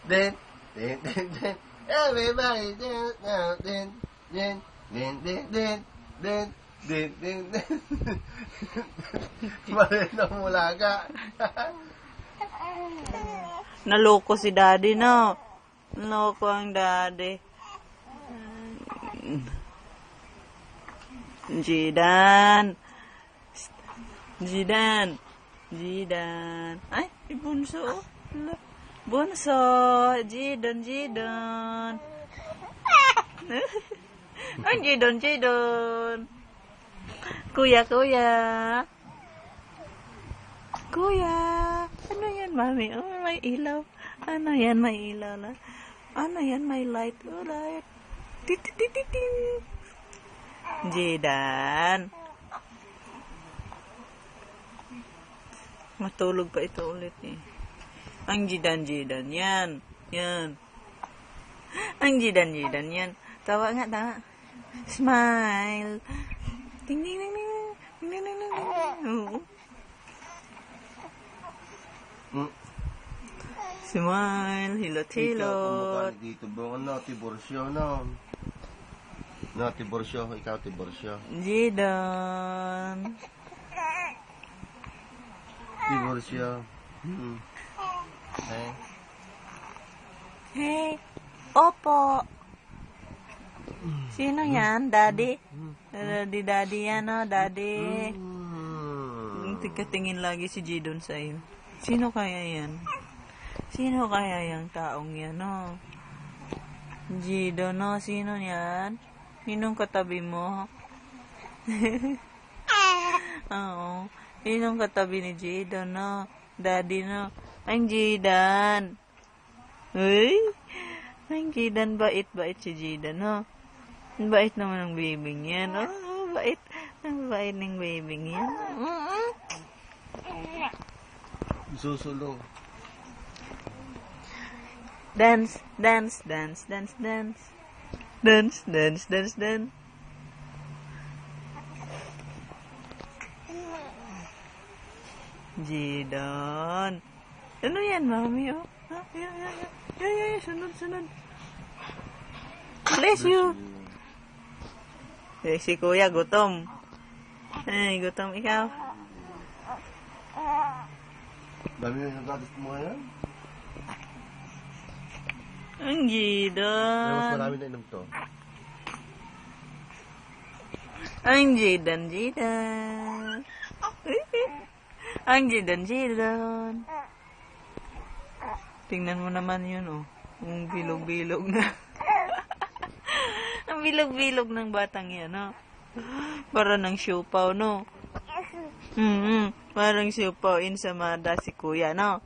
din, din, din, din. Everybody dance now, din, din, din, din, din, din, din, din, din. Mali na mula ka. Naloko si daddy, no? Naloko ang daddy. Jidan. Jidan. Jidan. Ay, bunso. Bunso. Jidan, Jidan. Ay, Jidan, Jidan. Kuya, kuya. Kuya. Ano yan, mami? Oh, may ilaw. Ano yan, may ilaw na? Ano yan, may light? Oh, light. Titititing. Jidan. Matulog pa ito ulit eh. Ang Jidan, Jidan. Yan. Yan. Ang Jidan, Jidan. Yan. Tawa nga, tawa. Smile. Ting, ting, ting, ting. Ting, ting, ting, ting. Oo. Smile. Hilot-hilot. Dito ba ano, Tiborcio, no? No, Tiborcio. Ikaw, Tiborcio. Jidan. Tiborcio. Eh? Hey. Opo. Sino yan? Daddy? Daddy yan, no? Daddy. Tingin lagi si Jidon sa iyo. Sino kaya yan? Sino kaya yung taong yan, no? Jidon, no? Sino yan? Sinong katabi mo? Oo. Sinong katabi ni Jidon, no? Daddy, no? Ang Jidan. Uy! Ang Jidan, bait-bait si Jidan, no? Bait naman ang bibing yan. Oh, bait. Ang bait ng bibing yan. Susulo. Dance, dance, dance, dance, dance. Dance, dance, dance, dance. Jidan. Ano yan, mami? Oh? Sunod, sunod. Bless you. Si kuya, gutom. Ay, gutom ikaw. Dami yung nagatas mo ngayon? Ang Mas Jidan. marami na inom to. Ang Jidan, Jidan. Ang Jidan, Jidan. Tingnan mo naman yun, oh. Ang bilog-bilog na. Ang bilog-bilog ng batang yan, no? Para ng siopaw, no? Parang siopaw in sa mada si kuya, no?